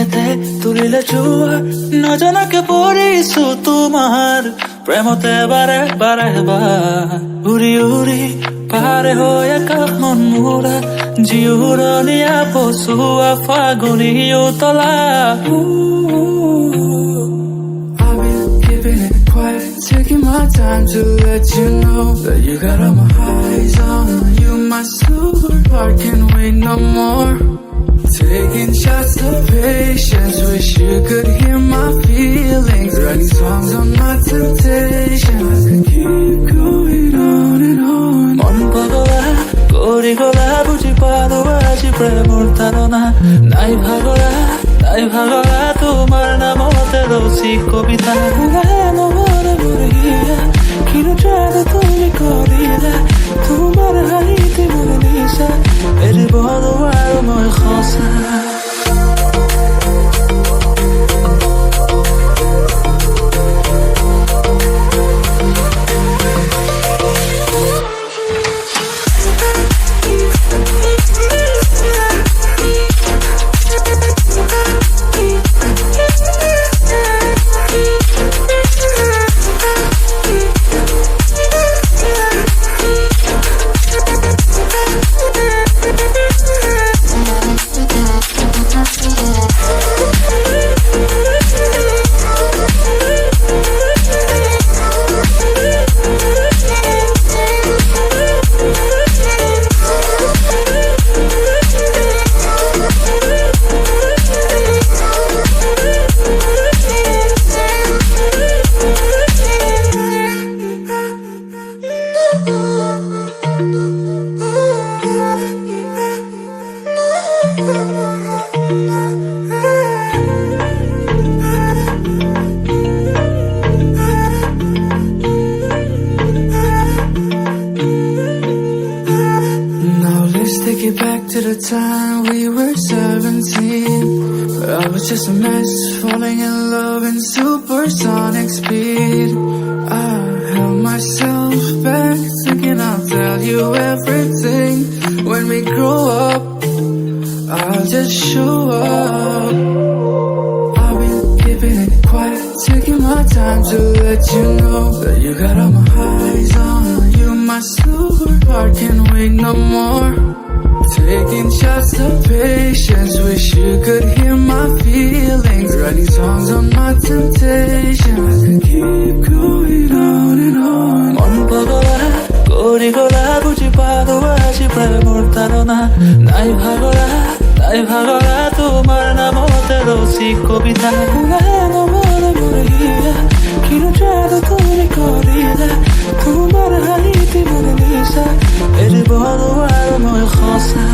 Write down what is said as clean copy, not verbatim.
এতে তুলিলে জোৱাৰ নজনাকে পৰিছো তোমাৰ প্ৰেমতে বাৰে বাৰে বাৰ উৰি উৰি পাৰে হৈ আকাশ মন মোৰা জিউৰণীয়া পচুৱা ফাগুনী উতলা Taking my time to let you know that you got all my eyes on you. My superheart can't wait no more. Taking shots of patience, wish you could hear my feelings. Writing songs on my temptation. I could keep going on and on. মন পাগলা কৰি গলা বুজি পালো আজি প্ৰেমৰ ধাৰণা নাই ভাগৰা তোমাৰ নামতে ৰচি কবিতা কিনো যাদু তুমি কৰিলা তোমাৰ হাঁহিতে মোৰ নিচা এৰিব নোৱাৰো মই সঁচা Time we were 17, I was just a mess, falling in love in supersonic speed. I held myself back, thinking I'll tell you everything. When we grow up, I'll just show up. I've been keeping it quiet, taking my time to let you know that you got all my eyes on you. My superheart can't wait no more. Taking shots of patience, wish you could hear my feelings. Writing songs on my temptation. I could keep going on and on. মন পাগলা কৰি গলা বুজি পালো আজি প্ৰেমৰ ধাৰণা নাই ভাগৰা তোমাৰ নামতে ৰচি কবিতা কিনো যাদু তুমি কৰিলা তোমাৰ হাঁহিতে মোৰ নিচা এৰিব নোৱাৰো মই সঁচা